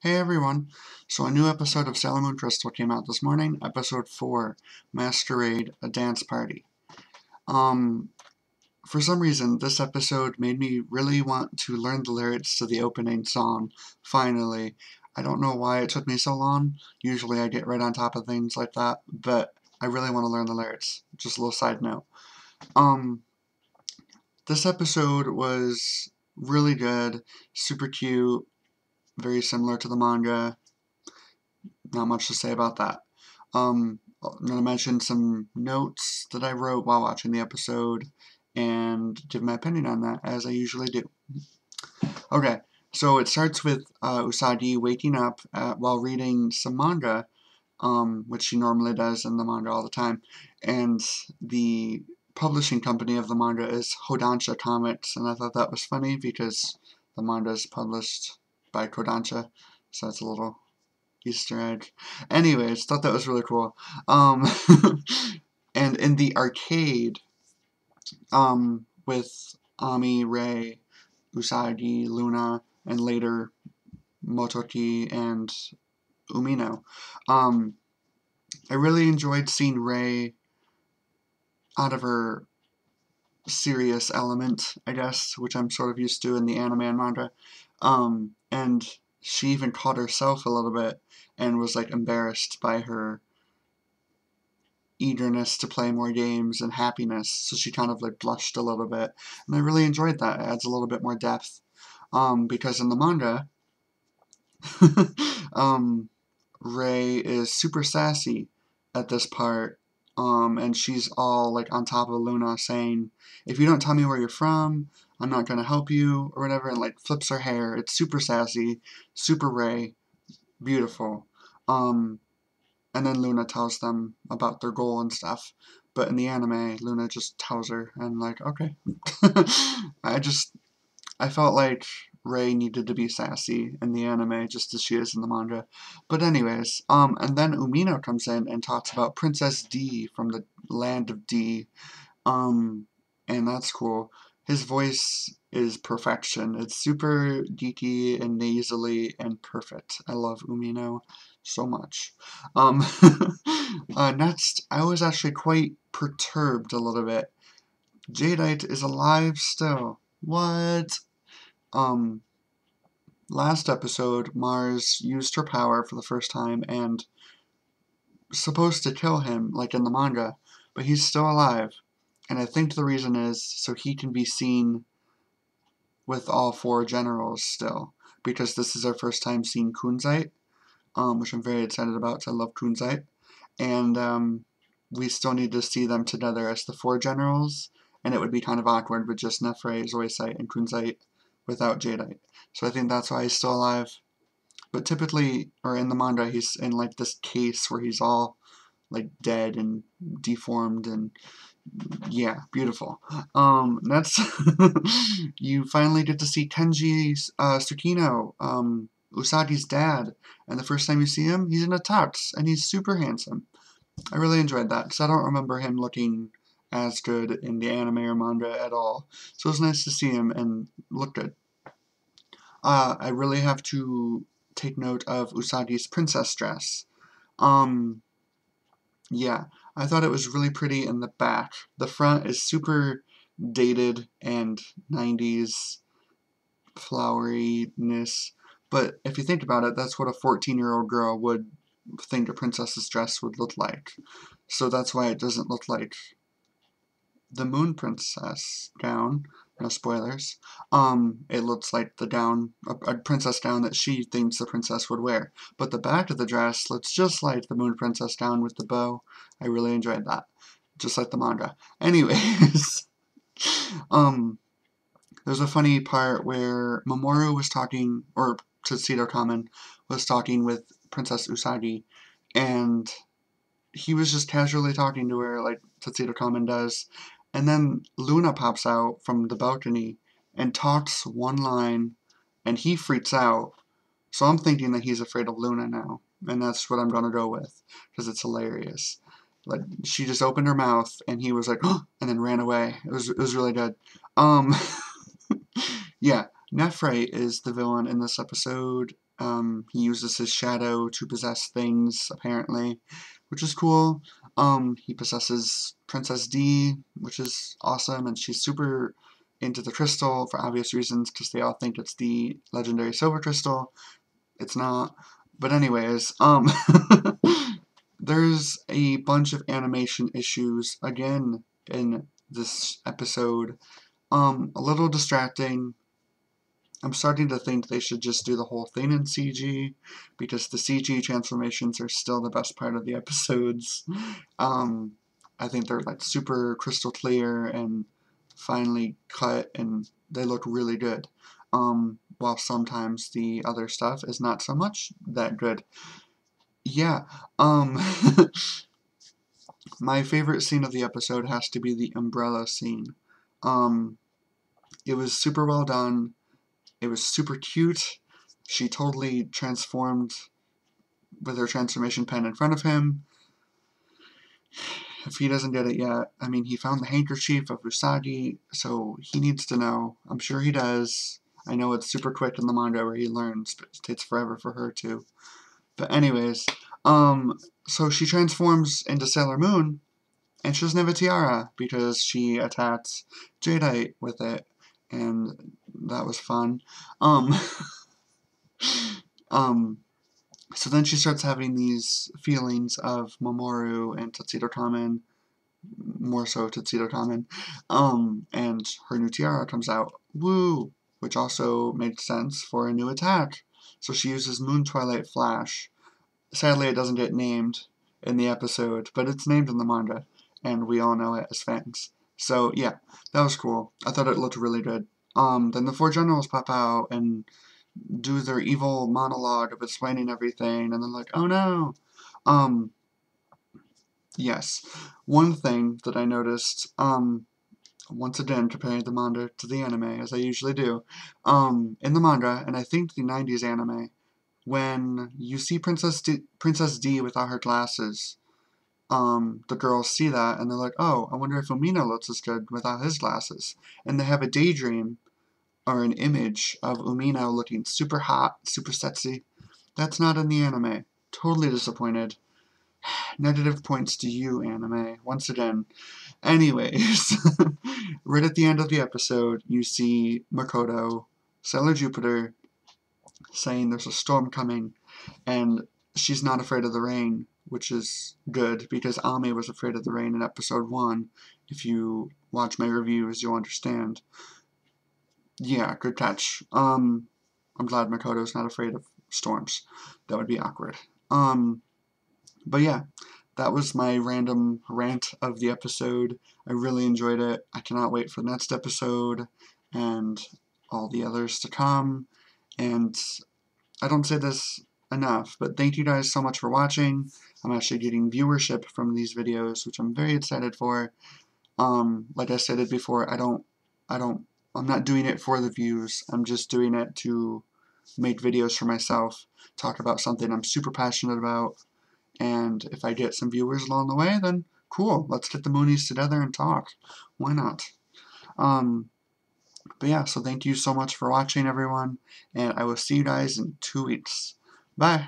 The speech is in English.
Hey everyone! So a new episode of Sailor Moon Crystal came out this morning, episode 4, Masquerade, a Dance Party. Um, for some reason, this episode made me really want to learn the lyrics to the opening song, finally. I don't know why it took me so long. Usually I get right on top of things like that, but I really want to learn the lyrics. Just a little side note. This episode was really good, super cute, very similar to the manga. Not much to say about that. I'm going to mention some notes that I wrote while watching the episode and give my opinion on that, as I usually do. Okay, so it starts with Usagi waking up while reading some manga, which she normally does in the manga all the time, and the publishing company of the manga is Kodansha Comics, and I thought that was funny because the manga is published by Kodansha, so it's a little Easter egg. Anyways, thought that was really cool. Um, and in the arcade, with Ami, Rei, Usagi, Luna, and later Motoki and Umino, I really enjoyed seeing Rei out of her serious element, I guess, which I'm sort of used to in the anime and manga. And she even caught herself a little bit and was like embarrassed by her eagerness to play more games and happiness, so she kind of like blushed a little bit, and I really enjoyed that. It adds a little bit more depth, because in the manga, um, Rei is super sassy at this part, and she's all like on top of Luna saying, if you don't tell me where you're from, I'm not gonna help you, or whatever, and like flips her hair. It's super sassy, super Rei, beautiful. Um, and then Luna tells them about their goal and stuff. But in the anime, Luna just tells her, and like, okay. I just, I felt like Rei needed to be sassy in the anime, just as she is in the manga. But anyways, and then Umino comes in and talks about Princess D from the land of D, and that's cool. His voice is perfection. It's super geeky and nasally and perfect. I love Umino so much. Um, next, I was actually quite perturbed a little bit. Jadeite is alive still. What? Um, Last episode, Mars used her power for the first time and supposed to kill him, like in the manga, but he's still alive. And I think the reason is so he can be seen with all 4 generals still, because this is our first time seeing Kunzite, which I'm very excited about, because I love Kunzite. And we still need to see them together as the 4 generals, and it would be kind of awkward with just Nefre, Zoisite, and Kunzite without Jadeite. So I think that's why he's still alive. But typically, or in the manga, he's in like this case where he's all like dead and deformed, and yeah, beautiful. That's you finally get to see Kenji's Tsukino, Usagi's dad, and the first time you see him, he's in a tux, and he's super handsome. I really enjoyed that, because I don't remember him looking as good in the anime or manga at all. So it was nice to see him and look good. I really have to take note of Usagi's princess dress. Um, yeah, I thought it was really pretty in the back. The front is super dated and 90s floweriness, but if you think about it, that's what a 14-year-old girl would think a princess's dress would look like. So that's why it doesn't look like the Moon Princess gown. No spoilers. It looks like the gown, a princess gown that she thinks the princess would wear. But the back of the dress looks just like the Moon Princess gown with the bow. I really enjoyed that. Just like the manga. Anyways, there's a funny part where Mamoru was talking, or Tuxedo Kamen was talking with Princess Usagi, and he was just casually talking to her like Tuxedo Kamen does, and then Luna pops out from the balcony and talks one line, and he freaks out. So I'm thinking that he's afraid of Luna now, and that's what I'm gonna go with, because it's hilarious. Like, she just opened her mouth, and he was like, oh, and then ran away. It was really good. Um, yeah, Nefre is the villain in this episode. He uses his shadow to possess things, apparently, which is cool. He possesses Princess D, which is awesome, and she's super into the crystal for obvious reasons, because they all think it's the legendary silver crystal. It's not. But anyways, there's a bunch of animation issues, again, in this episode. A little distracting. I'm starting to think they should just do the whole thing in CG, because the CG transformations are still the best part of the episodes. I think they're like super crystal clear and finely cut, and they look really good. While sometimes the other stuff is not so much that good. Yeah, my favorite scene of the episode has to be the umbrella scene. Um, it was super well done. It was super cute. She totally transformed with her transformation pen in front of him. If he doesn't get it yet, I mean, he found the handkerchief of Usagi, so he needs to know. I'm sure he does. I know it's super quick in the manga where he learns, but it takes forever for her to. But anyways, so she transforms into Sailor Moon, and she doesn't have a tiara because she attacked Jadeite with it, and that was fun. Um, um, So then she starts having these feelings of Mamoru and Tuxedo Kamen, more so Tuxedo Kamen, and her new tiara comes out. Woo! Which also made sense for a new attack. So she uses Moon Twilight Flash. Sadly, it doesn't get named in the episode, but it's named in the manga, and we all know it as fans. So yeah, that was cool. I thought it looked really good. Then the four generals pop out and do their evil monologue of explaining everything, and then like, oh no. Um, yes. One thing that I noticed, once again comparing the manga to the anime, as I usually do, in the manga, and I think the 90s anime, when you see Princess D without her glasses, the girls see that and they're like, oh, I wonder if Umino looks as good without his glasses. And they have a daydream or an image of Umino looking super hot, super sexy. That's not in the anime. Totally disappointed. Negative points to you, anime, once again. Anyways, right at the end of the episode, you see Makoto, Sailor Jupiter, saying there's a storm coming, and she's not afraid of the rain, which is good, because Ame was afraid of the rain in episode 1. If you watch my reviews, you'll understand. Yeah, good catch. I'm glad Makoto's not afraid of storms. That would be awkward. But yeah, that was my random rant of the episode. I really enjoyed it. I cannot wait for the next episode and all the others to come. And I don't say this enough, but thank you guys so much for watching. I'm actually getting viewership from these videos, which I'm very excited for. Like I said it before, I'm not doing it for the views. I'm just doing it to make videos for myself, talk about something I'm super passionate about, and if I get some viewers along the way, then cool, let's get the Moonies together and talk. Why not? But yeah, so thank you so much for watching, everyone, and I will see you guys in 2 weeks. Bye!